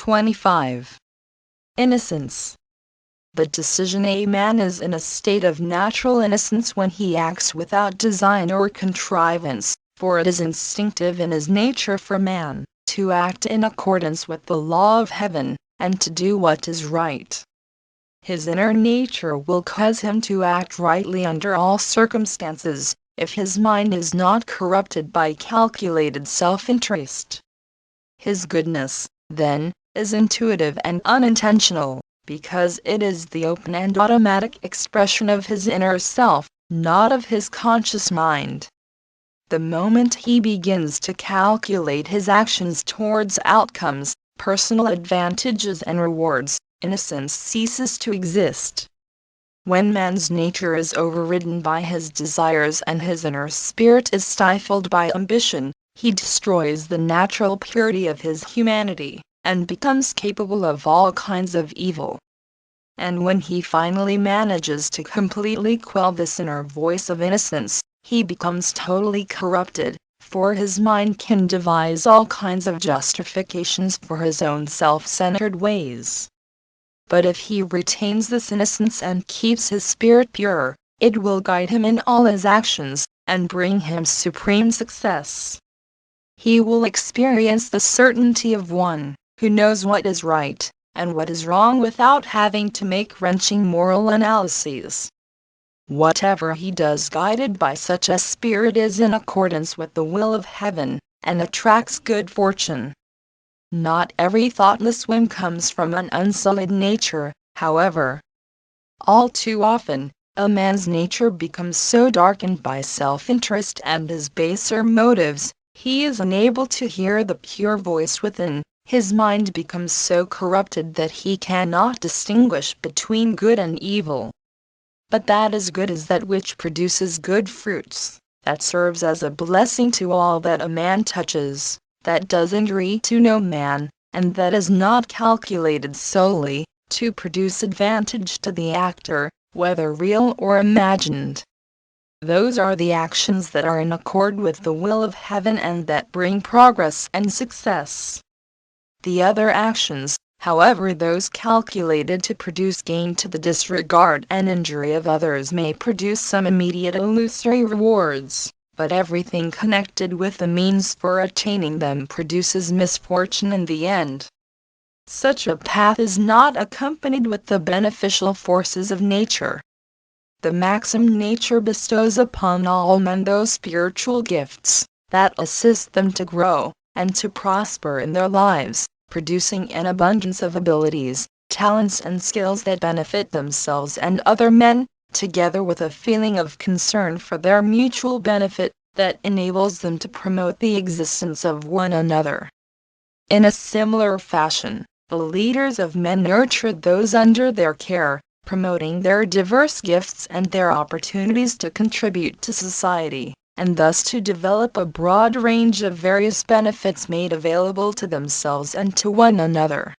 25. Innocence. The decision a man is in a state of natural innocence when he acts without design or contrivance, for it is instinctive in his nature for man to act in accordance with the law of heaven, and to do what is right. His inner nature will cause him to act rightly under all circumstances, if his mind is not corrupted by calculated self-interest. His goodness, then, is intuitive and unintentional, because it is the open and automatic expression of his inner self, not of his conscious mind. The moment he begins to calculate his actions towards outcomes, personal advantages and rewards, innocence ceases to exist. When man's nature is overridden by his desires and his inner spirit is stifled by ambition, he destroys the natural purity of his humanity, and becomes capable of all kinds of evil. And when he finally manages to completely quell this inner voice of innocence, he becomes totally corrupted, for his mind can devise all kinds of justifications for his own self-centered ways. But if he retains this innocence and keeps his spirit pure, it will guide him in all his actions, and bring him supreme success. He will experience the certainty of one who knows what is right and what is wrong without having to make wrenching moral analyses. Whatever he does guided by such a spirit is in accordance with the will of heaven, and attracts good fortune. Not every thoughtless whim comes from an unsullied nature, however. All too often, a man's nature becomes so darkened by self-interest and his baser motives, he is unable to hear the pure voice within. His mind becomes so corrupted that he cannot distinguish between good and evil. But that is good is that which produces good fruits, that serves as a blessing to all that a man touches, that does injury to no man, and that is not calculated solely to produce advantage to the actor, whether real or imagined. Those are the actions that are in accord with the will of heaven and that bring progress and success. The other actions, however, those calculated to produce gain to the disregard and injury of others, may produce some immediate illusory rewards, but everything connected with the means for attaining them produces misfortune in the end. Such a path is not accompanied with the beneficial forces of nature. The maxim nature bestows upon all men those spiritual gifts that assist them to grow and to prosper in their lives, producing an abundance of abilities, talents and skills that benefit themselves and other men, together with a feeling of concern for their mutual benefit that enables them to promote the existence of one another. In a similar fashion, the leaders of men nurture those under their care, promoting their diverse gifts and their opportunities to contribute to society, and thus to develop a broad range of various benefits made available to themselves and to one another.